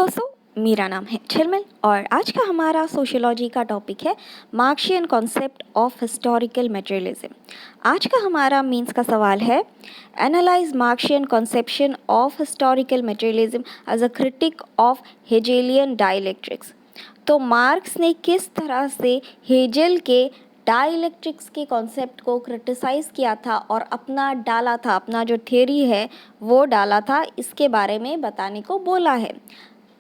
दोस्तों, मेरा नाम है झिलमिल और आज का हमारा सोशियोलॉजी का टॉपिक है Marxian concept of historical materialism. आज का हमारा मीन्स का सवाल है, analyse Marxian conception of historical materialism as a critique of Hegelian dialectics. तो मार्क्स ने किस तरह से हेजल के डाइलेक्ट्रिक्स के कॉन्सेप्ट को क्रिटिसाइज़ किया था और अपना डाला था, अपना जो थ्योरी है वो डाला था, इसके बारे में बताने को बोला है।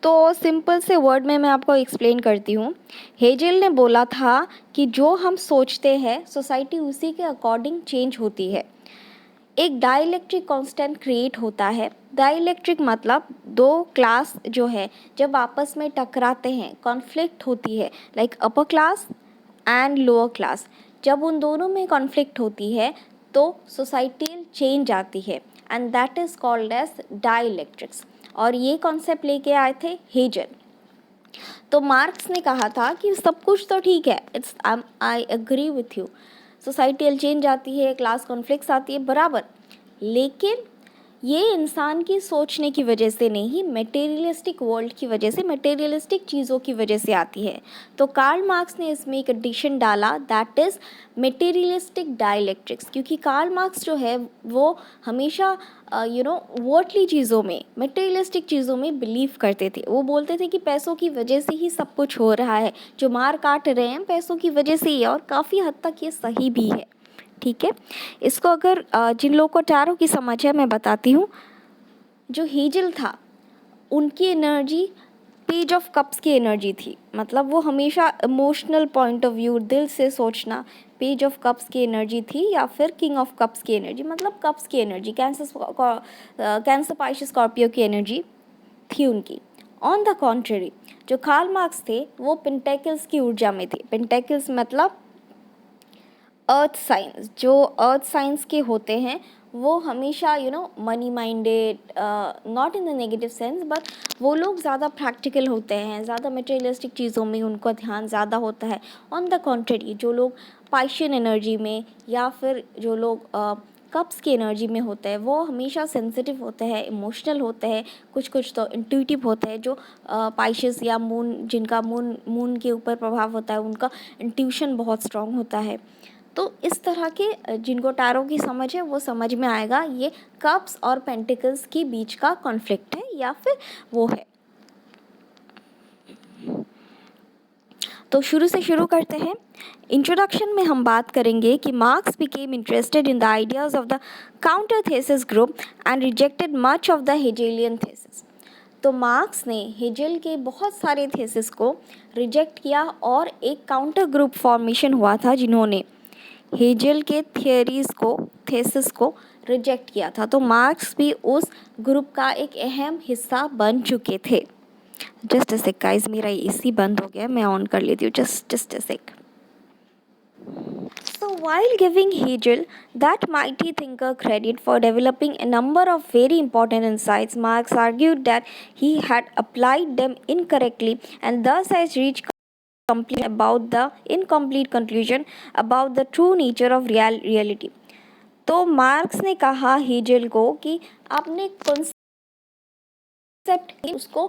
तो सिंपल से वर्ड में मैं आपको एक्सप्लेन करती हूँ। हेजल ने बोला था कि जो हम सोचते हैं सोसाइटी उसी के अकॉर्डिंग चेंज होती है। एक डाइलेक्ट्रिक कांस्टेंट क्रिएट होता है। डाइलेक्ट्रिक मतलब दो क्लास जो है जब आपस में टकराते हैं, कॉन्फ्लिक्ट होती है, like upper class and lower class. जब उन दोनों में कॉन्फ्लिक्ट होती है तो सोसाइटल चेंज आती है and that is called as dielectrics. और ये कॉन्सेप्ट लेके आए थे हेजल। तो मार्क्स ने कहा था कि सब कुछ तो ठीक है, it's I agree with you, societal change आती है, क्लास कॉन्फ्लिक्ट्स आती है, बराबर, लेकिन ये इंसान की सोचने की वजह से नहीं, मटेरियलिस्टिक वर्ल्ड की वजह से, मटेरियलिस्टिक चीज़ों की वजह से आती है। तो कार्ल मार्क्स ने इसमें एक एडिशन डाला, दैट इज़ मटेरियलिस्टिक डाइलेक्ट्रिक्स। क्योंकि कार्ल मार्क्स जो है वो हमेशा वर्ल्डली चीज़ों में, मटेरियलिस्टिक चीज़ों में बिलीव करते थे। वो बोलते थे कि पैसों की वजह से ही सब कुछ हो रहा है, जो मार काट रहे हैं पैसों की वजह से ही है, और काफ़ी हद तक ये सही भी है। ठीक है, इसको अगर जिन लोगों को टैरो की समझ है मैं बताती हूँ। जो हेजल था उनकी एनर्जी पेज ऑफ कप्स की एनर्जी थी, मतलब वो हमेशा इमोशनल पॉइंट ऑफ व्यू, दिल से सोचना, पेज ऑफ कप्स की एनर्जी थी, या फिर किंग ऑफ कप्स की एनर्जी, मतलब कप्स की एनर्जी, कैंसर पाइश स्कॉर्पियो की एनर्जी थी उनकी। ऑन द कॉन्ट्ररी जो कार्ल मार्क्स थे वो पेंटेकल्स की ऊर्जा में थे। पेंटेकल्स मतलब अर्थ साइंस, जो अर्थ साइंस के होते हैं वो हमेशा money minded, not in the negative sense, but वो लोग ज़्यादा प्रैक्टिकल होते हैं, ज़्यादा मटेरियलिस्टिक चीज़ों में उनका ध्यान ज़्यादा होता है। ऑन द कॉन्ट्ररी जो लोग पाइशियन एनर्जी में या फिर जो लोग कप्स की एनर्जी में होते हैं वो हमेशा सेंसिटिव होते हैं, इमोशनल होते हैं, कुछ कुछ तो इंट्यूटिव होते हैं। जो पाइशियस या मून, जिनका मून के ऊपर प्रभाव होता है, उनका इंट्यूशन बहुत स्ट्रॉन्ग होता है। तो इस तरह के जिनको टैरो की समझ है वो समझ में आएगा ये कप्स और पेंटिकल्स के बीच का कॉन्फ्लिक्ट है या फिर वो है। तो शुरू से शुरू करते हैं। इंट्रोडक्शन में हम बात करेंगे कि Marx became interested in the ideas of the counter thesis group and rejected much of the Hegelian thesis. तो मार्क्स ने हेजल के बहुत सारे थेसिस को रिजेक्ट किया और एक काउंटर ग्रुप फॉर्मेशन हुआ था जिन्होंने हेजल के थियरीज़ को, थेसिस को रिजेक्ट किया था। तो मार्क्स भी उस ग्रुप का एक अहम हिस्सा बन चुके थे। जस्ट अ सेक गाइस, मेरा एसी बंद हो गया, मैं ऑन कर लेती हूँ, just a sec. So while giving Hegel, that mighty thinker, credit for developing a number of very important insights, Marx argued that he had applied them incorrectly and thus has reached about the incomplete conclusion about the true nature of reality। तो Marx ने कहा hazel को कि आपने concept उसको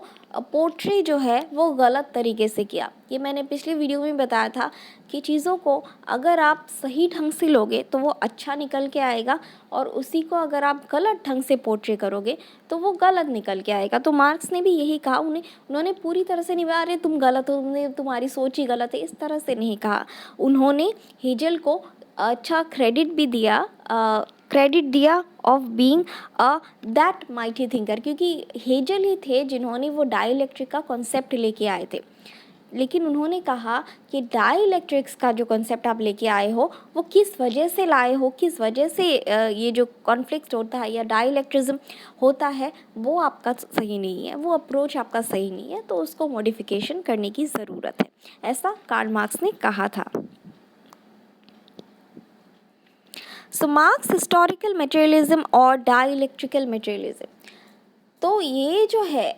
portray जो है वो गलत तरीके से किया। ये मैंने पिछली वीडियो में बताया था कि चीज़ों को अगर आप सही ढंग से लोगे तो वो अच्छा निकल के आएगा, और उसी को अगर आप गलत ढंग से पोर्ट्रे करोगे तो वो गलत निकल के आएगा। तो मार्क्स ने भी यही कहा। उन्होंने पूरी तरह से नहीं कहा अरे तुम गलत हो, तुम्हारी सोच ही गलत है, इस तरह से नहीं कहा। उन्होंने हेजल को अच्छा क्रेडिट भी दिया, क्रेडिट दिया of being a that mighty thinker, क्योंकि हेजल ही थे जिन्होंने वो डाइलेक्ट्रिक का कॉन्सेप्ट लेके आए थे। लेकिन उन्होंने कहा कि डाइलेक्ट्रिक्स का जो कॉन्सेप्ट आप लेके आए हो वो किस वजह से लाए हो, किस वजह से ये जो कॉन्फ्लिक्ट होता है या डाइलेक्ट्रिज्म होता है वो आपका सही नहीं है, वो अप्रोच आपका सही नहीं है, तो उसको मॉडिफिकेशन करने की ज़रूरत है, ऐसा कार्ल मार्क्स ने कहा था। सो मार्क्स हिस्टोरिकल मटेरियलिज्म और डाइलेक्ट्रिकल मटेरियलिज्म। तो ये जो है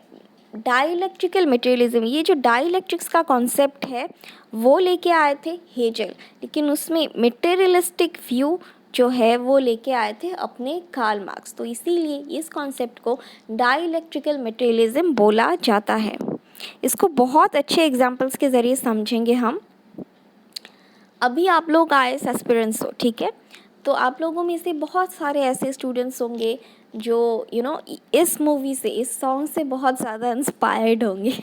डाइलेक्ट्रिकल मटेरियलिज्म, ये जो डाइलेक्ट्रिक्स का कॉन्सेप्ट है वो लेके आए थे हेजल, लेकिन उसमें मटेरियलिस्टिक व्यू जो है वो लेके आए थे अपने कार्ल मार्क्स। तो इसीलिए इस कॉन्सेप्ट को डाइलेक्ट्रिकल मटेरियलिज्म बोला जाता है। इसको बहुत अच्छे एग्जाम्पल्स के ज़रिए समझेंगे हम। अभी आप लोग आईएएस एस्पिरेंट्स हो, ठीक है, तो आप लोगों में से बहुत सारे ऐसे स्टूडेंट्स होंगे जो इस मूवी से, इस सॉन्ग से बहुत ज़्यादा इंस्पायर्ड होंगे।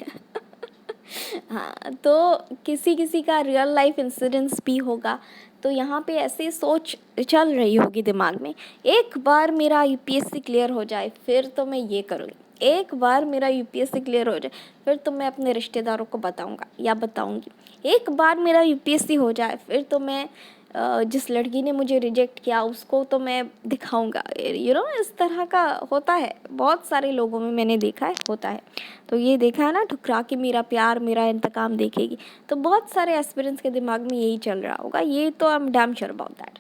हाँ, तो किसी किसी का रियल लाइफ इंसिडेंट्स भी होगा। तो यहाँ पे ऐसे सोच चल रही होगी दिमाग में, एक बार मेरा यूपीएससी क्लियर हो जाए फिर तो मैं ये करूँगी, एक बार मेरा यूपीएससी क्लियर हो जाए फिर तो मैं अपने रिश्तेदारों को बताऊँगा या बताऊँगी, एक बार मेरा यूपीएससी हो जाए फिर तो मैं जिस लड़की ने मुझे रिजेक्ट किया उसको तो मैं दिखाऊंगा। इस तरह का होता है, बहुत सारे लोगों में मैंने देखा है, होता है। तो ये देखा है ना, ठुकरा के मेरा प्यार मेरा इंतकाम देखेगी। तो बहुत सारे एस्पिरेंट्स के दिमाग में यही चल रहा होगा, ये तो I am damn sure about that.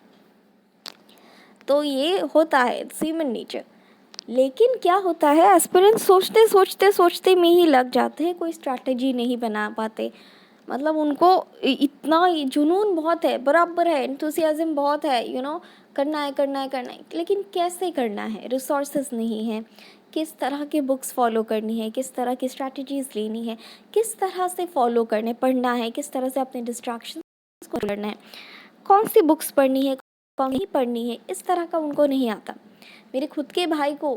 तो ये होता है, इट्स ह्यूमन नेचर। लेकिन क्या होता है, एस्पिरेंट्स सोचते सोचते सोचते में ही लग जाते हैं, कोई स्ट्रैटेजी नहीं बना पाते। मतलब उनको इतना जुनून बहुत है, बराबर है, एंथुसियाज्म बहुत है, करना है करना है करना है, लेकिन कैसे करना है, रिसोर्सेज नहीं है, किस तरह के बुक्स फॉलो करनी है, किस तरह की स्ट्रैटेजीज लेनी है, किस तरह से फॉलो करने पढ़ना है, किस तरह से अपने डिस्ट्रैक्शंस को करना है, कौन सी बुक्स पढ़नी है कौन नहीं पढ़नी है, इस तरह का उनको नहीं आता। मेरे खुद के भाई को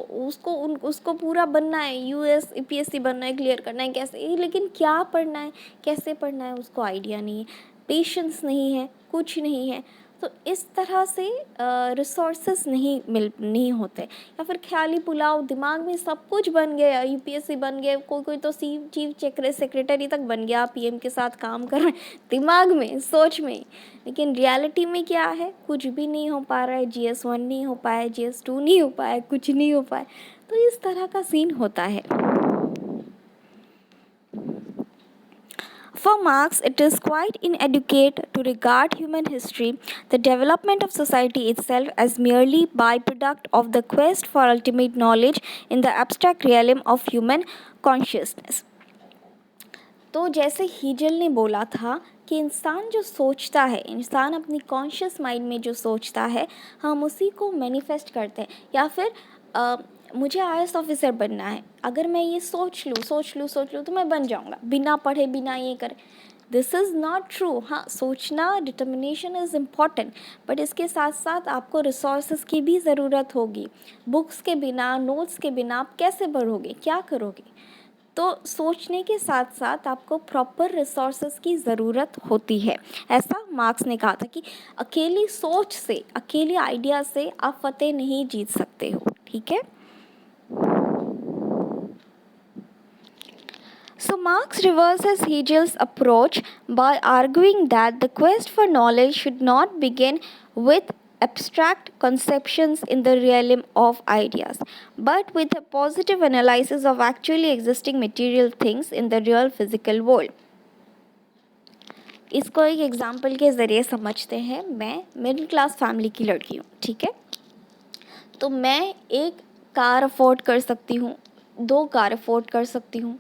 उसको पूरा बनना है, यूएस यूपीएससी बनना है, क्लियर करना है, कैसे, लेकिन क्या पढ़ना है कैसे पढ़ना है उसको आइडिया नहीं है, पेशेंस नहीं है, कुछ नहीं है। तो इस तरह से रिसोर्सेस नहीं होते, या फिर ख्याली पुलाव, दिमाग में सब कुछ बन गया, यूपीएससी बन गया, कोई तो चीफ सेक्रेटरी तक बन गया, पीएम के साथ काम कर रहे हैं दिमाग में, सोच में, लेकिन रियलिटी में क्या है, कुछ भी नहीं हो पा रहा है। GS1 नहीं हो पाया, GS2 नहीं हो पाया, कुछ नहीं हो पाया। तो इस तरह का सीन होता है। For Marx, it is quite inadequate to regard human history, the development of society itself, as merely byproduct of the quest for ultimate knowledge in the abstract realm of human consciousness. तो जैसे हीजल ने बोला था कि इंसान जो सोचता है, इंसान अपनी कॉन्शियस माइंड में जो सोचता है, हम उसी को मैनिफेस्ट करते हैं। या फिर मुझे IAS ऑफिसर बनना है, अगर मैं ये सोच लूँ तो मैं बन जाऊँगा, बिना पढ़े बिना ये करे। This is not true. हाँ, सोचना, डिटर्मिनेशन इज़ इम्पॉर्टेंट, बट इसके साथ साथ आपको रिसोर्सेज की भी ज़रूरत होगी। बुक्स के बिना, नोट्स के बिना आप कैसे पढ़ोगे, क्या करोगे? तो सोचने के साथ साथ आपको प्रॉपर रिसोर्सेज की ज़रूरत होती है। ऐसा मार्क्स ने कहा था कि अकेली सोच से, अकेले आइडिया से आप फतेह नहीं जीत सकते हो, ठीक है। So Marx reverses Hegel's approach by arguing that the quest for knowledge should not begin with abstract conceptions in the realm of ideas, but with a positive analysis of actually existing material things in the real physical world. इसको एक example के ज़रिए समझते हैं। मैं middle class family की लड़की हूँ, ठीक है। तो मैं एक कार अफोर्ड कर सकती हूँ, 2 कार अफोर्ड कर सकती हूँ,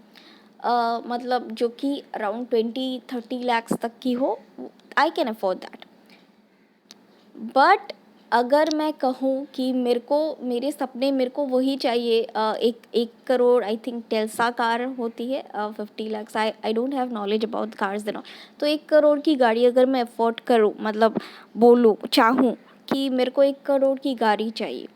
मतलब जो कि अराउंड 20-30 लैक्स तक की हो, I can afford that. But अगर मैं कहूँ कि मेरे सपने मेरे को वही चाहिए, 1 करोड़, आई थिंक टेल्सा कार होती है, 50 lakhs, I don't have knowledge about cars देना। तो 1 करोड़ की गाड़ी अगर मैं अफोर्ड करूँ, मतलब बोलूँ, चाहूँ कि मेरे को 1 करोड़ की गाड़ी चाहिए,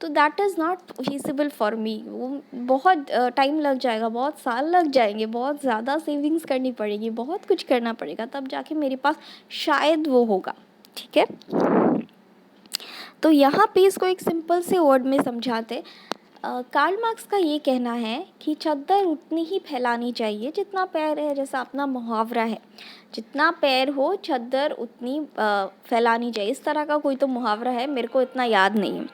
तो that is not feasible for me. वो बहुत टाइम लग जाएगा, बहुत साल लग जाएंगे, बहुत ज़्यादा सेविंग्स करनी पड़ेगी, बहुत कुछ करना पड़ेगा, तब जाके मेरे पास शायद वो होगा, ठीक है। तो यहाँ पे इसको एक सिंपल से वर्ड में समझाते। कार्ल मार्क्स का ये कहना है कि चद्दर उतनी ही फैलानी चाहिए जितना पैर है, जैसा अपना मुहावरा है, जितना पैर हो चद्दर उतनी फैलानी चाहिए। इस तरह का कोई तो मुहावरा है, मेरे को इतना याद नहीं है,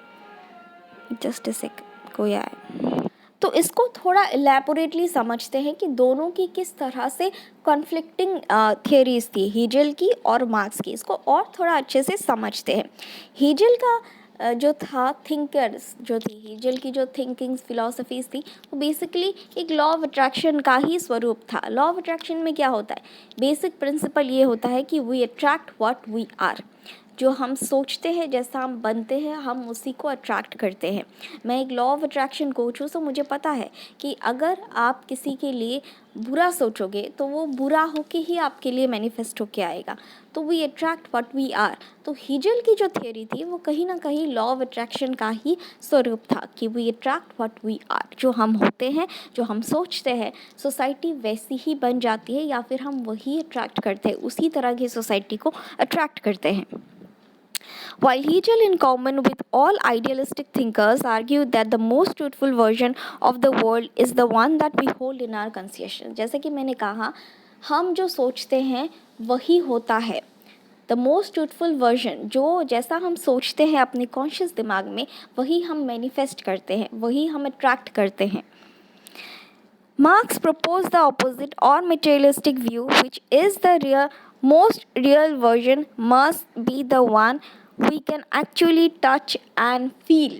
जस्ट अ सेक कोई आए। तो इसको थोड़ा एलैबोरेटली समझते हैं कि दोनों की किस तरह से कॉन्फ्लिक्टिंग थियरीज थी, हीजल की और मार्क्स की। इसको और थोड़ा अच्छे से समझते हैं। हीजल का जो था थिंकर्स जो थी, हीजल की जो थिंकिंग्स फिलॉसफीज थी, वो बेसिकली एक लॉ ऑफ अट्रैक्शन का ही स्वरूप था। लॉ ऑफ अट्रैक्शन में क्या होता है, बेसिक प्रिंसिपल ये होता है कि we attract what we are. जो हम सोचते हैं जैसा हम बनते हैं, हम उसी को अट्रैक्ट करते हैं। मैं एक लॉ ऑफ अट्रैक्शन कोच हूँ, तो मुझे पता है कि अगर आप किसी के लिए बुरा सोचोगे तो वो बुरा होके ही आपके लिए मैनिफेस्ट होके आएगा। तो we attract what we are. तो हीजल की जो थियोरी थी वो कहीं ना कहीं लॉ ऑफ अट्रैक्शन का ही स्वरूप था कि we attract what we are. जो हम होते हैं, जो हम सोचते हैं, सोसाइटी वैसी ही बन जाती है या फिर हम वही अट्रैक्ट करते हैं, उसी तरह की सोसाइटी को अट्रैक्ट करते हैं। While Hegel, in common with all idealistic thinkers, argued that the most truthful version of the world is the one that we hold in our consciousness. जैसे कि मैंने कहा, हम जो सोचते हैं वही होता है। द मोस्ट ट्रूथफुल वर्जन, जो जैसा हम सोचते हैं अपने कॉन्शियस दिमाग में, वही हम मैनिफेस्ट करते हैं, वही हम अट्रैक्ट करते हैं। Marx proposed the opposite or materialistic view, which is the most real version must be the one we can actually touch and feel.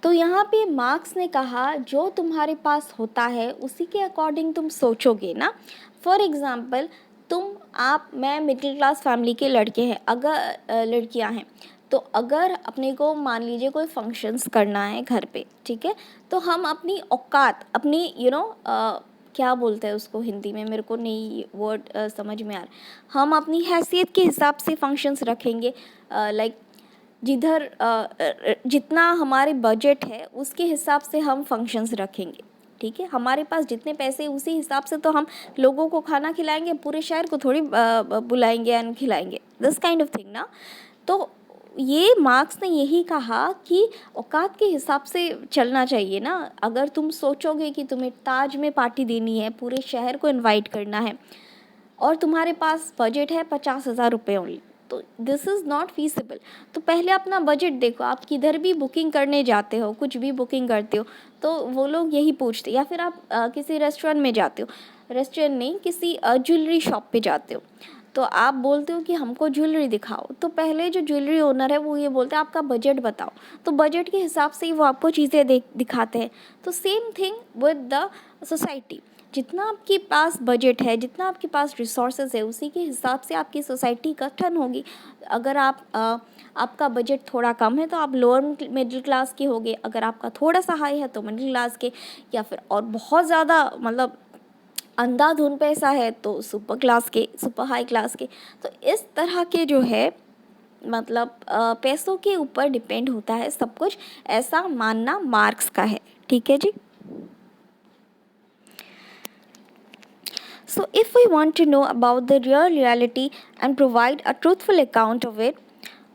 तो यहाँ पे मार्क्स ने कहा जो तुम्हारे पास होता है उसी के अकॉर्डिंग तुम सोचोगे ना। फॉर एग्ज़ाम्पल, मैं मिडिल क्लास फैमिली के लड़के हैं, अगर लड़कियां हैं, तो अगर अपने को मान लीजिए कोई फंक्शंस करना है घर पे, ठीक है, तो हम अपनी औकात, अपनी क्या बोलते हैं उसको हिंदी में, मेरे को नहीं वर्ड समझ में आ रहा, हम अपनी हैसियत के हिसाब से फंक्शंस रखेंगे। लाइक जिधर जितना हमारे बजट है उसके हिसाब से हम फंक्शंस रखेंगे, ठीक है। हमारे पास जितने पैसे उसी हिसाब से तो हम लोगों को खाना खिलाएंगे, पूरे शहर को थोड़ी बुलाएंगे एंड खिलाएंगे, दिस काइंड ऑफ थिंग ना। तो ये मार्क्स ने यही कहा कि औकात के हिसाब से चलना चाहिए ना। अगर तुम सोचोगे कि तुम्हें ताज में पार्टी देनी है, पूरे शहर को इनवाइट करना है और तुम्हारे पास बजट है 50,000 रुपये ओनली, तो दिस इज़ नॉट फीसिबल। तो पहले अपना बजट देखो। आप किधर भी बुकिंग करने जाते हो, कुछ भी बुकिंग करते हो, तो वो लोग यही पूछते, या फिर आप किसी रेस्टोरेंट में जाते हो, रेस्टोरेंट नहीं, किसी ज्वेलरी शॉप पे जाते हो, तो आप बोलते हो कि हमको ज्वेलरी दिखाओ, तो पहले जो ज्वेलरी ओनर है वो ये बोलते हैं आपका बजट बताओ, तो बजट के हिसाब से ही वो आपको चीज़ें दिखाते हैं। तो same thing with the society. जितना आपके पास बजट है, जितना आपके पास रिसोर्सेज है, उसी के हिसाब से आपकी सोसाइटी गठन होगी। अगर आपका बजट थोड़ा कम है तो आप लोअर मिडिल क्लास के होगे, अगर आपका थोड़ा सा हाई है तो मिडिल क्लास के, या फिर और बहुत ज़्यादा मतलब अंधाधुन पैसा है तो सुपर क्लास के, सुपर हाई क्लास के। तो इस तरह के जो है मतलब पैसों के ऊपर डिपेंड होता है सब कुछ, ऐसा मानना मार्क्स का है, ठीक है जी। So if we want to know about the real reality and provide a truthful account of it,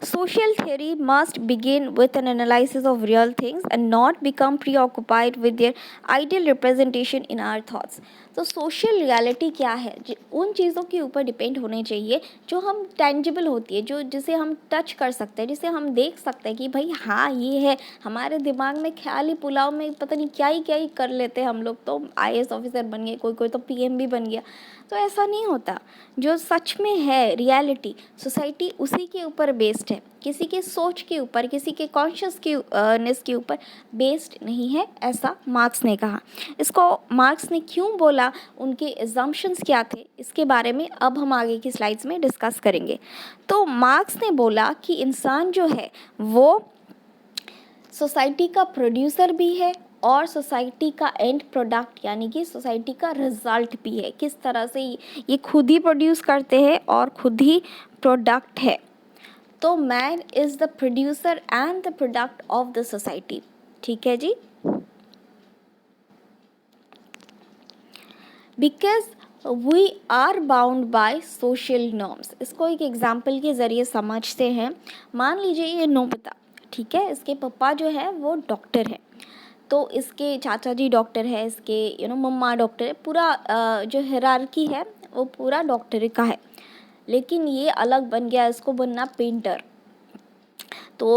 social theory must begin with an analysis of real things and not become preoccupied with their ideal representation in our thoughts. तो social reality क्या है, उन चीज़ों के ऊपर depend होने चाहिए जो हम टेंजिबल होती है, जो जिसे हम टच कर सकते हैं, जिसे हम देख सकते हैं कि भाई हाँ ये है। हमारे दिमाग में ख्याली पुलाव में पता नहीं क्या ही कर लेते हैं हम लोग, तो आईएएस ऑफिसर बन गए, कोई तो पीएम भी बन गया। तो ऐसा नहीं होता। जो सच में है रियलिटी, सोसाइटी उसी के ऊपर बेस्ड है, किसी के सोच के ऊपर, किसी के कॉन्शियस के नेस के ऊपर बेस्ड नहीं है, ऐसा मार्क्स ने कहा। इसको मार्क्स ने क्यों बोला, उनके एजम्पशंस क्या थे, इसके बारे में अब हम आगे की स्लाइड्स में डिस्कस करेंगे। तो मार्क्स ने बोला कि इंसान जो है वो सोसाइटी का प्रोड्यूसर भी है और सोसाइटी का एंड प्रोडक्ट, यानी कि सोसाइटी का रिजल्ट भी है। किस तरह से ये खुद ही प्रोड्यूस करते हैं और खुद ही प्रोडक्ट है। तो man is the producer and the product of the society, ठीक है जी। Because we are bound by social norms. इसको एक एग्जाम्पल के ज़रिए समझते हैं। मान लीजिए ये नोबिता, ठीक है, इसके पापा जो है वो डॉक्टर है, तो इसके चाचा जी डॉक्टर है, इसके मम्मा डॉक्टर है, पूरा जो हिरार्की है वो पूरा डॉक्टर का है। लेकिन ये अलग बन गया, इसको बनना पेंटर। तो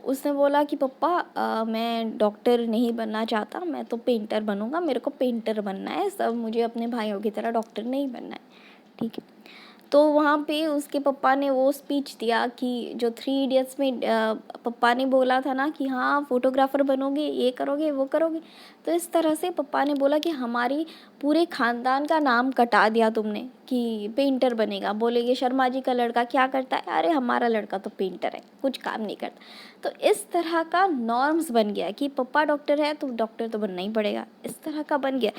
उसने बोला कि पापा मैं डॉक्टर नहीं बनना चाहता, मैं तो पेंटर बनूंगा, मेरे को पेंटर बनना है, सब मुझे अपने भाइयों की तरह डॉक्टर नहीं बनना है, ठीक है। तो वहाँ पे उसके पापा ने वो स्पीच दिया कि जो थ्री इडियट्स में पापा ने बोला था ना कि हाँ फोटोग्राफर बनोगे, ये करोगे, वो करोगे। तो इस तरह से पापा ने बोला कि हमारी पूरे ख़ानदान का नाम कटा दिया तुमने कि पेंटर बनेगा। बोलेंगे शर्मा जी का लड़का क्या करता है, अरे हमारा लड़का तो पेंटर है, कुछ काम नहीं करता। तो इस तरह का नॉर्म्स बन गया कि पापा डॉक्टर है तो डॉक्टर तो बनना ही पड़ेगा, इस तरह का बन गया।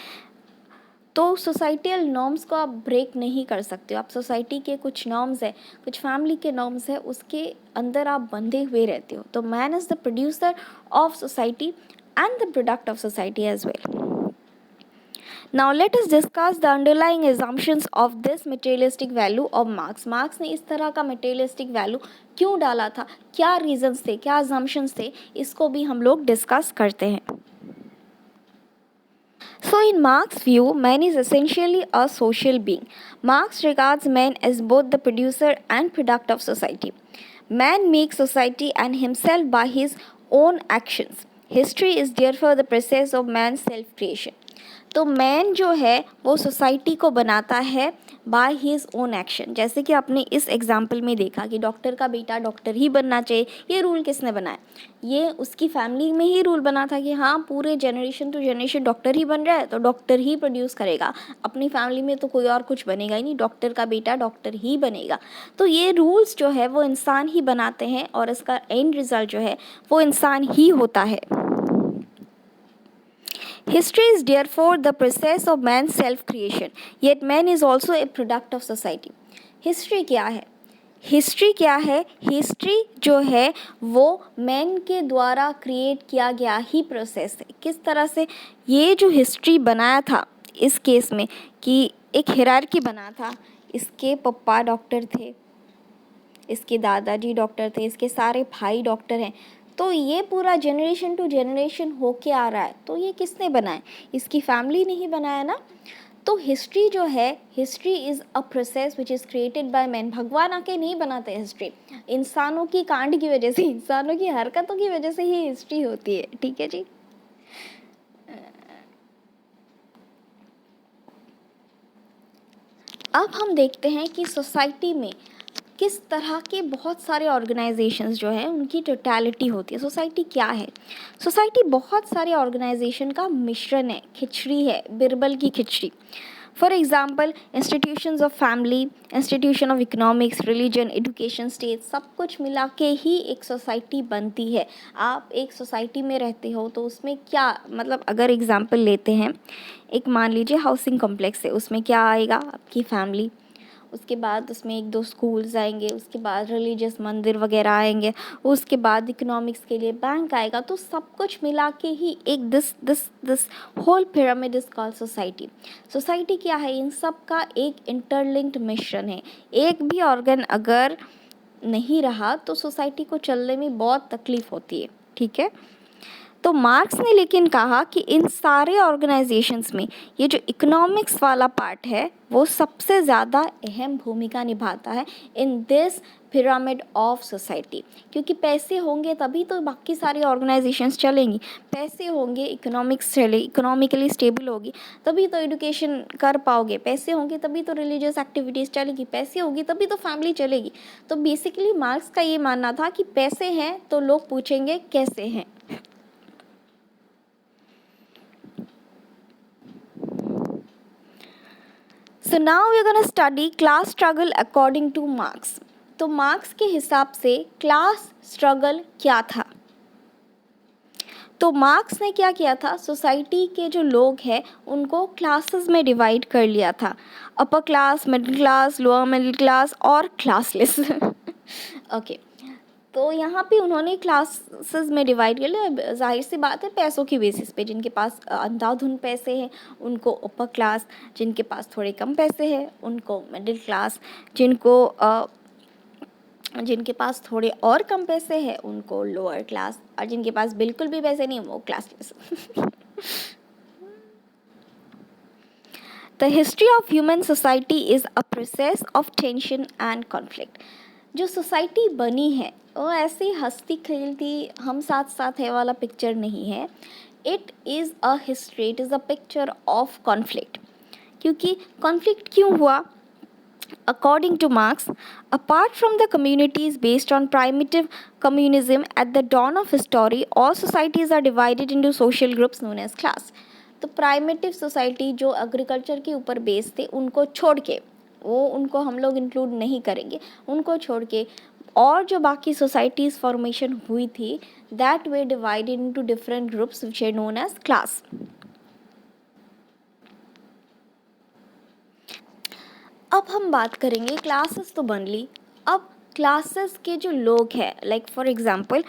तो सोसाइटियल नॉर्म्स को आप ब्रेक नहीं कर सकते हो। आप सोसाइटी के कुछ नॉर्म्स है, कुछ फैमिली के नॉर्म्स है, उसके अंदर आप बंधे हुए रहते हो। तो man is the producer of society and the product of society as well. Now let us discuss the underlying assumptions of this materialistic value of Marx. Marks ने इस तरह का materialistic value क्यों डाला था, क्या reasons थे, क्या assumptions थे, इसको भी हम लोग discuss करते हैं। So in Marx's view, man is essentially a social being. Marx regards man as both the producer and product of society. Man makes society and himself by his own actions. History is therefore the process of man's self-creation. तो man जो है वो society को बनाता है by his own action. जैसे कि आपने इस एग्जाम्पल में देखा कि डॉक्टर का बेटा डॉक्टर ही बनना चाहिए, ये रूल किसने बनाया? ये उसकी फैमिली में ही रूल बना था कि हाँ पूरे जनरेशन टू जनरेशन डॉक्टर ही बन रहा है तो डॉक्टर ही प्रोड्यूस करेगा। अपनी फैमिली में तो कोई और कुछ बनेगा ही नहीं, डॉक्टर का बेटा डॉक्टर ही बनेगा। तो ये रूल्स जो है वो इंसान ही बनाते हैं और इसका एंड रिजल्ट जो है वो इंसान ही होता है। History is therefore the process of man's self-creation, yet man is also a product of society. History क्या है? हिस्ट्री क्या है? हिस्ट्री जो है वो मैन के द्वारा क्रिएट किया गया ही प्रोसेस है। किस तरह से ये जो हिस्ट्री बनाया था इस केस में कि एक हिरार्की बना था, इसके पप्पा डॉक्टर थे, इसके दादाजी डॉक्टर थे, इसके सारे भाई डॉक्टर हैं, तो ये पूरा जनरेशन टू जनरेशन होके आ रहा है। तो ये किसने बनाया? इसकी फैमिली ने ही बनाया ना। तो हिस्ट्री जो है, history is a process which is created by man. भगवान आके नहीं बनाते हिस्ट्री, इंसानों की कांड की वजह से, इंसानों की हरकतों की वजह से ही हिस्ट्री होती है। ठीक है जी। अब हम देखते हैं कि सोसाइटी में किस तरह के बहुत सारे ऑर्गेनाइजेशंस जो है उनकी टोटलिटी होती है। सोसाइटी क्या है? सोसाइटी बहुत सारे ऑर्गेनाइजेशन का मिश्रण है, खिचड़ी है, बिरबल की खिचड़ी। For example institutions of family, institution of economics, religion, education, state, सब कुछ मिला के ही एक सोसाइटी बनती है। आप एक सोसाइटी में रहते हो तो उसमें क्या मतलब, अगर एग्जाम्पल लेते हैं, एक मान लीजिए हाउसिंग कॉम्प्लेक्स है, उसमें क्या आएगा? आपकी फैमिली, उसके बाद उसमें एक दो स्कूल्स आएंगे, उसके बाद रिलीजियस मंदिर वगैरह आएंगे, उसके बाद इकोनॉमिक्स के लिए बैंक आएगा। तो सब कुछ मिला के ही एक this whole pyramid is called society. Society क्या है? इन सब का एक इंटरलिंक्ड मिश्रण है। एक भी ऑर्गन अगर नहीं रहा तो सोसाइटी को चलने में बहुत तकलीफ होती है। ठीक है। तो मार्क्स ने लेकिन कहा कि इन सारे ऑर्गेनाइजेशंस में ये जो इकोनॉमिक्स वाला पार्ट है वो सबसे ज़्यादा अहम भूमिका निभाता है in this pyramid of society. क्योंकि पैसे होंगे तभी तो बाकी सारी ऑर्गेनाइजेशंस चलेंगी, पैसे होंगे इकोनॉमिक्स चले, इकोनॉमिकली स्टेबल होगी तभी तो एजुकेशन कर पाओगे, पैसे होंगे तभी तो रिलीजियस एक्टिविटीज़ चलेगी, पैसे होगी तभी तो फैमिली चलेगी। तो बेसिकली मार्क्स का ये मानना था कि पैसे हैं तो लोग पूछेंगे कैसे हैं। So now we're going to study class struggle according to Marx. तो मार्क्स के हिसाब से क्लास स्ट्रगल क्या था? तो मार्क्स ने क्या किया था? सोसाइटी के जो लोग हैं उनको क्लासेस में डिवाइड कर लिया था, upper class, middle class, lower middle class और क्लासलेस। ओके। तो यहाँ पे उन्होंने क्लासेस में डिवाइड कर लिया। जाहिर सी बात है पैसों की बेसिस पे, जिनके पास अंधाधुंध पैसे हैं उनको अपर क्लास, जिनके पास थोड़े कम पैसे हैं उनको मिडिल क्लास, जिनके पास थोड़े और कम पैसे हैं उनको लोअर क्लास, और जिनके पास बिल्कुल भी पैसे नहीं वो classless. The history of human society is a process of tension and conflict. जो सोसाइटी बनी है वो ऐसी हंसती खेलती हम साथ साथ है वाला पिक्चर नहीं है। It is a history, it is a picture of conflict. क्योंकि कॉन्फ्लिक्ट क्यों हुआ? According to Marx, apart from the communities based on primitive communism at the dawn of history, all societies are divided into social groups known as class. तो primitive society जो agriculture के ऊपर base थे उनको छोड़ के, वो उनको हम लोग इंक्लूड नहीं करेंगे, उनको छोड़ के और जो बाकी सोसाइटीज़ फॉर्मेशन हुई थी that they divided into different groups which are known as class. अब हम बात करेंगे क्लासेस तो बन ली. अब क्लासेस के जो लोग हैं like for example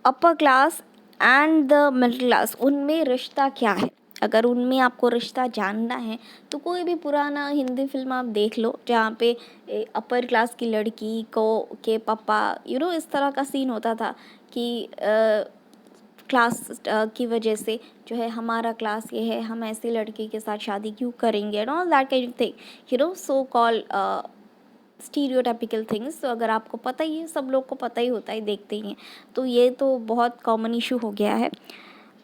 upper class and the middle class, उनमें रिश्ता क्या है. अगर उनमें आपको रिश्ता जानना है तो कोई भी पुराना हिंदी फिल्म आप देख लो जहाँ पे अपर क्लास की लड़की को के पापा इस तरह का सीन होता था कि क्लास की वजह से जो है हमारा क्लास ये है, हम ऐसे लड़के के साथ शादी क्यों करेंगे and all that kind of thing so call stereotypical things. तो अगर आपको पता ही है, सब लोग को पता ही होता है, देखते ही हैं, तो ये तो बहुत कॉमन इशू हो गया है.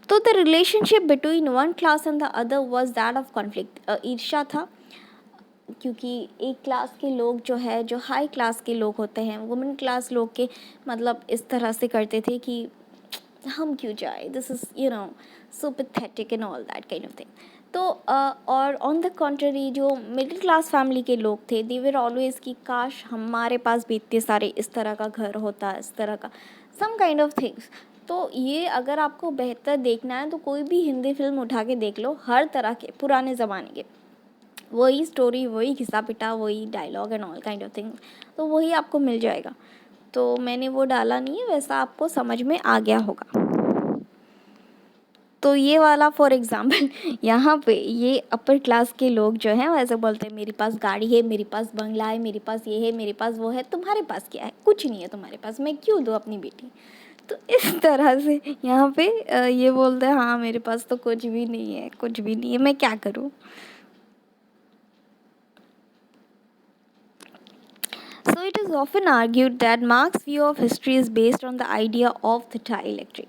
तो the relationship between one class and the other was that of conflict. ईर्ष्या था क्योंकि एक क्लास के लोग जो है, जो हाई क्लास के लोग होते हैं, वुमेन क्लास लोग के मतलब इस तरह से करते थे कि हम क्यों जाए, this is so pathetic and all that kind of thing. तो और ऑन द कॉन्ट्ररी जो मिडिल क्लास फैमिली के लोग थे दे वर ऑलवेज कि काश हमारे पास भी इतने सारे इस तरह का घर होता, इस तरह का सम काइंड ऑफ थिंग्स. तो ये अगर आपको बेहतर देखना है तो कोई भी हिंदी फिल्म उठा के देख लो, हर तरह के पुराने ज़माने के वही स्टोरी, वही घिसा पिटा, वही dialogue and all kind of thing, तो वही आपको मिल जाएगा. तो मैंने वो डाला नहीं है, वैसा आपको समझ में आ गया होगा. तो ये वाला फॉर एग्ज़ाम्पल यहाँ पे ये अपर क्लास के लोग जो हैं वैसे बोलते हैं मेरे पास गाड़ी है, मेरे पास बंगला है, मेरे पास ये है, मेरे पास वो है, तुम्हारे पास क्या है, कुछ नहीं है तुम्हारे पास, मैं क्यों दूँ अपनी बेटी. तो इस तरह से यहाँ पे ये बोलते हैं हाँ मेरे पास तो कुछ भी नहीं है, कुछ भी नहीं है, मैं क्या करूँ. So it is often argued that Marx's view of history is based on the idea of the dialectic.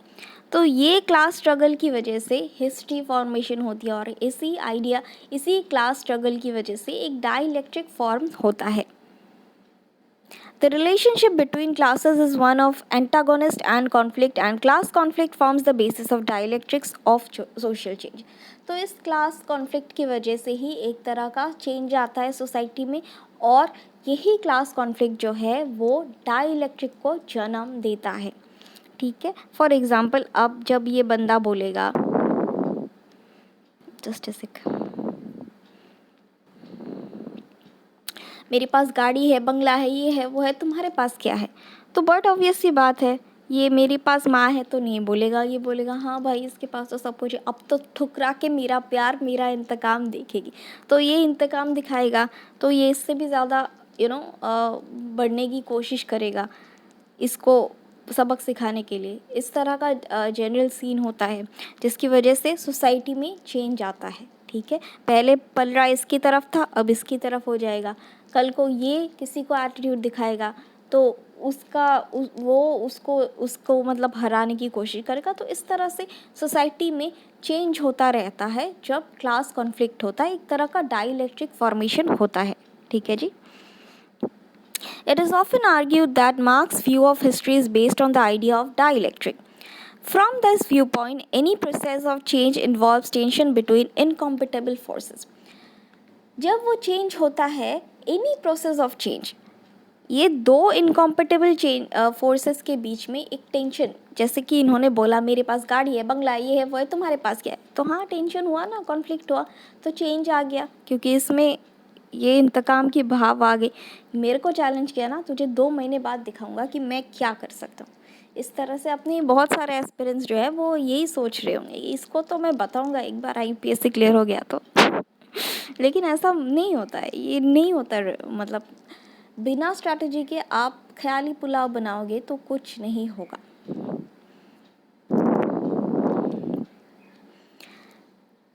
तो ये क्लास स्ट्रगल की वजह से हिस्ट्री फॉर्मेशन होती है और इसी क्लास स्ट्रगल की वजह से एक डाइलेक्ट्रिक फॉर्म होता है. The relationship between classes is one of antagonist and class conflict forms the basis of dialectics of social change. तो इस क्लास कॉन्फ्लिक्ट की वजह से ही एक तरह का चेंज आता है सोसाइटी में और यही क्लास कॉन्फ्लिक्ट जो है वो डाइलेक्ट्रिक को जन्म देता है. ठीक है, फॉर एग्ज़ाम्पल अब जब ये बंदा बोलेगा, जस्ट अ सेक, मेरे पास गाड़ी है, बंगला है, ये है, वो है, तुम्हारे पास क्या है. तो बट ऑब्वियस सी बात है, ये मेरे पास माँ है तो नहीं बोलेगा, ये बोलेगा हाँ भाई इसके पास तो सब कुछ है, अब तो ठुकरा के मेरा प्यार, मेरा इंतकाम देखेगी. तो ये इंतकाम दिखाएगा तो ये इससे भी ज़्यादा बढ़ने की कोशिश करेगा इसको सबक सिखाने के लिए. इस तरह का जनरल सीन होता है जिसकी वजह से सोसाइटी में चेंज आता है. ठीक है, पहले पलड़ा इसकी तरफ था, अब इसकी तरफ हो जाएगा. कल को ये किसी को एटीट्यूड दिखाएगा तो उसको मतलब हराने की कोशिश करेगा. तो इस तरह से सोसाइटी में चेंज होता रहता है जब क्लास कॉन्फ्लिक्ट होता है, एक तरह का डाइलेक्ट्रिक फॉर्मेशन होता है. ठीक है जी. It is often argued that Marx's view of history is based on the idea of dialectic. From this viewpoint, any process of change involves tension between incompatible forces. जब वो चेंज होता है, any process of change, ये दो इनकॉम्पेटेबल forces के बीच में एक tension, जैसे कि इन्होंने बोला मेरे पास गाड़ी है, बंगला है, ये है, वो है, तुम्हारे पास क्या है. तो हाँ टेंशन हुआ ना, कॉन्फ्लिक्ट हुआ, तो चेंज आ गया क्योंकि इसमें ये इंतकाम की भाव आ गई. मेरे को चैलेंज किया ना, तुझे 2 महीने बाद दिखाऊंगा कि मैं क्या कर सकता हूँ. इस तरह से अपने बहुत सारे एस्पिरेंट्स जो है वो यही सोच रहे होंगे, इसको तो मैं बताऊंगा एक बार IPSC क्लियर हो गया तो. लेकिन ऐसा नहीं होता है, ये नहीं होता. मतलब बिना स्ट्रैटेजी के आप ख्याली पुलाव बनाओगे तो कुछ नहीं होगा.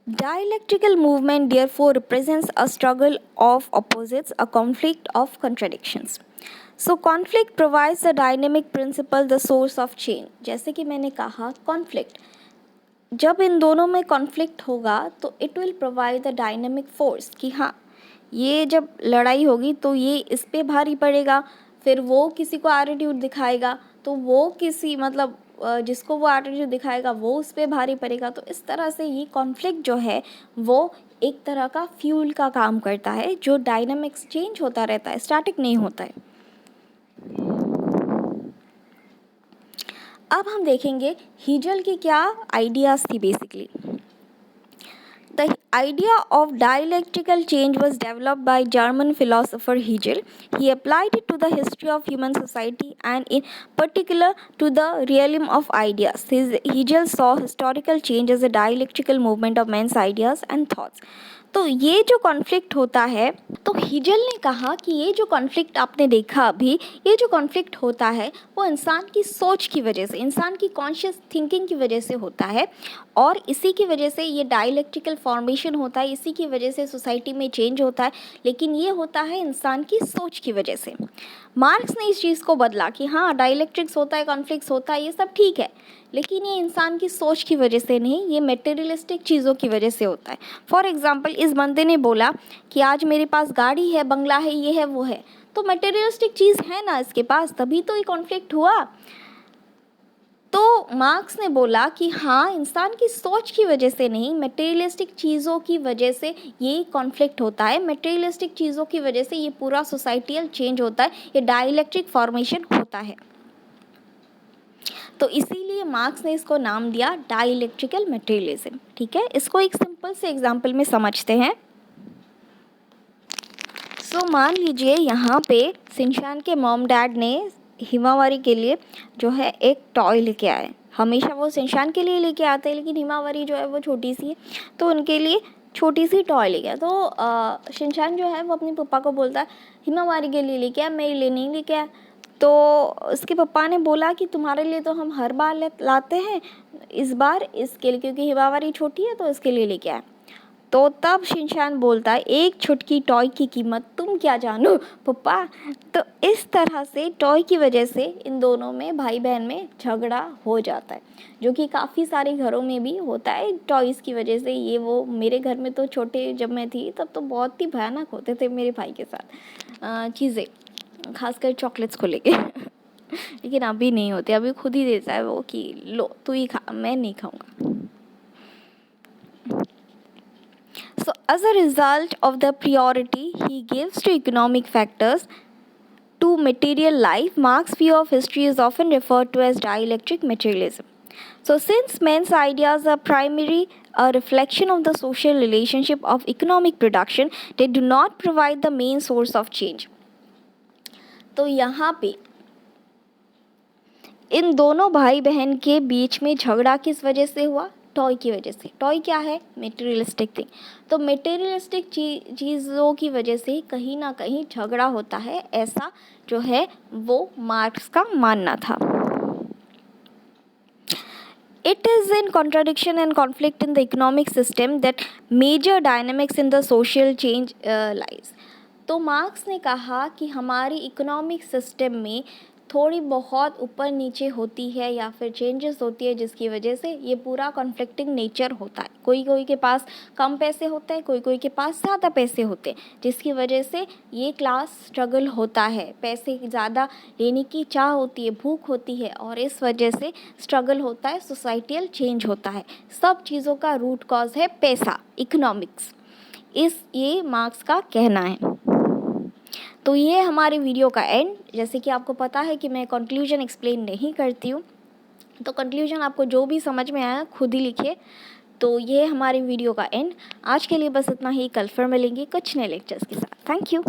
Dialectical movement therefore represents a struggle of opposites, a conflict of contradictions. So conflict provides the dynamic principle, the source of change. जैसे कि मैंने कहा conflict, जब इन दोनों में conflict होगा तो it will provide the dynamic force कि हाँ ये जब लड़ाई होगी तो ये इस पे भारी पड़ेगा, फिर वो किसी को एटीट्यूड दिखाएगा तो वो किसी मतलब जिसको वो एटीट्यूड दिखाएगा वो उस पे भारी पड़ेगा। तो इस तरह से ये कॉन्फ्लिक्ट जो है वो एक तरह का फ्यूल का काम करता है, जो डायनामिक्स चेंज होता रहता है, स्टैटिक नहीं होता है। अब हम देखेंगे हीजल की क्या आइडियाज़ थी basically. The idea of dialectical change was developed by German philosopher Hegel. He applied it to the history of human society and in particular to the realm of ideas. Hegel saw historical change as a dialectical movement of men's ideas and thoughts. तो ये जो conflict होता है, तो हिजल ने कहा कि ये जो कॉन्फ्लिक्ट आपने देखा अभी, ये जो कॉन्फ्लिक्ट होता है वो इंसान की सोच की वजह से, इंसान की कॉन्शियस थिंकिंग की वजह से होता है, और इसी की वजह से ये डायलेक्टिकल फॉर्मेशन होता है, इसी की वजह से सोसाइटी में चेंज होता है, लेकिन ये होता है इंसान की सोच की वजह से। मार्क्स ने इस चीज़ को बदला कि हाँ डायलेक्ट्रिक्स होता है, कॉन्फ्लिक्ट्स होता है, ये सब ठीक है, लेकिन ये इंसान की सोच की वजह से नहीं, ये मटेरियलिस्टिक चीज़ों की वजह से होता है। फॉर एग्जांपल, इस बंदे ने बोला कि आज मेरे पास गाड़ी है, बंगला है, ये है, वो है, तो मटेरियलिस्टिक चीज़ है ना इसके पास, तभी तो ये कॉन्फ्लिक्ट हुआ। तो मार्क्स ने बोला कि हाँ इंसान की सोच की वजह से नहीं, मटेरियलिस्टिक चीज़ों की वजह से ये कॉन्फ्लिक्ट होता है, मटेरियलिस्टिक चीज़ों की वजह से ये पूरा सोसाइटियल चेंज होता है, ये डायलेक्ट्रिक फॉर्मेशन होता है। तो इसीलिए मार्क्स ने इसको नाम दिया डायलेक्ट्रिकल मटेरियलिज्म। ठीक है, इसको एक सिंपल से एग्जाम्पल में समझते हैं। सो मान लीजिए यहाँ पे शिनचैन के मॉम डैड ने हिमावारी के लिए जो है एक टॉय लेके आए। हमेशा वो शिनचैन के लिए लेके आते हैं, लेकिन हिमावारी जो है वो छोटी सी है, तो उनके लिए छोटी सी टॉय लेके आया। तो शिनचैन जो है वो अपने पापा को बोलता है हिमावारी के लिए लेके आया, मेरे लिए नहीं लेके आया। तो उसके पापा ने बोला कि तुम्हारे लिए तो हम हर बार लाते हैं, इस बार इसके लिए, क्योंकि हिमावारी छोटी है तो इसके लिए लेके आए। तो तब शिनचैन बोलता है एक छुटकी टॉय की कीमत तुम क्या जानो पप्पा। तो इस तरह से टॉय की वजह से इन दोनों में, भाई बहन में झगड़ा हो जाता है, जो कि काफ़ी सारे घरों में भी होता है टॉयज़ की वजह से। ये वो मेरे घर में तो छोटे जब मैं थी तब तो बहुत ही भयानक होते थे मेरे भाई के साथ चीज़ें, खासकर चॉकलेट्स को लेके लेकिन अभी नहीं होते, अभी खुद ही देता है वो कि लो तू ही खा, मैं नहीं खाऊंगा। So as a result of the priority he gives to economic factors to material life, Marx's view of history is often referred to as dialectic materialism. So since men's ideas are primarily a reflection of the social relationship of economic production, they do not provide the main source of change. तो यहाँ पे इन दोनों भाई बहन के बीच में झगड़ा किस वजह से हुआ? टॉय की वजह से। टॉय क्या है? Materialistic thing. तो मटेरियलिस्टिक चीज़ों की वजह से कहीं ना कहीं झगड़ा होता है, ऐसा जो है वो मार्क्स का मानना था। It is in contradiction and conflict in the economic system that major dynamics in the social change lies. तो मार्क्स ने कहा कि हमारी इकोनॉमिक सिस्टम में थोड़ी बहुत ऊपर नीचे होती है या फिर चेंजेस होती है, जिसकी वजह से ये पूरा कॉन्फ्लिक्टिंग नेचर होता है। कोई कोई के पास कम पैसे होते हैं, कोई कोई के पास ज़्यादा पैसे होते हैं, जिसकी वजह से ये क्लास स्ट्रगल होता है, पैसे ज़्यादा लेने की चाह होती है, भूख होती है, और इस वजह से स्ट्रगल होता है, सोसाइटियल चेंज होता है। सब चीज़ों का रूट कॉज है पैसा, इकोनॉमिक्स, ये मार्क्स का कहना है। तो ये हमारे वीडियो का एंड। जैसे कि आपको पता है कि मैं कंक्लूजन एक्सप्लेन नहीं करती हूँ, तो कंक्लूजन आपको जो भी समझ में आया खुद ही लिखिए। तो ये हमारे वीडियो का एंड। आज के लिए बस इतना ही, कल फिर मिलेंगे कुछ नए लेक्चर्स के साथ। Thank you.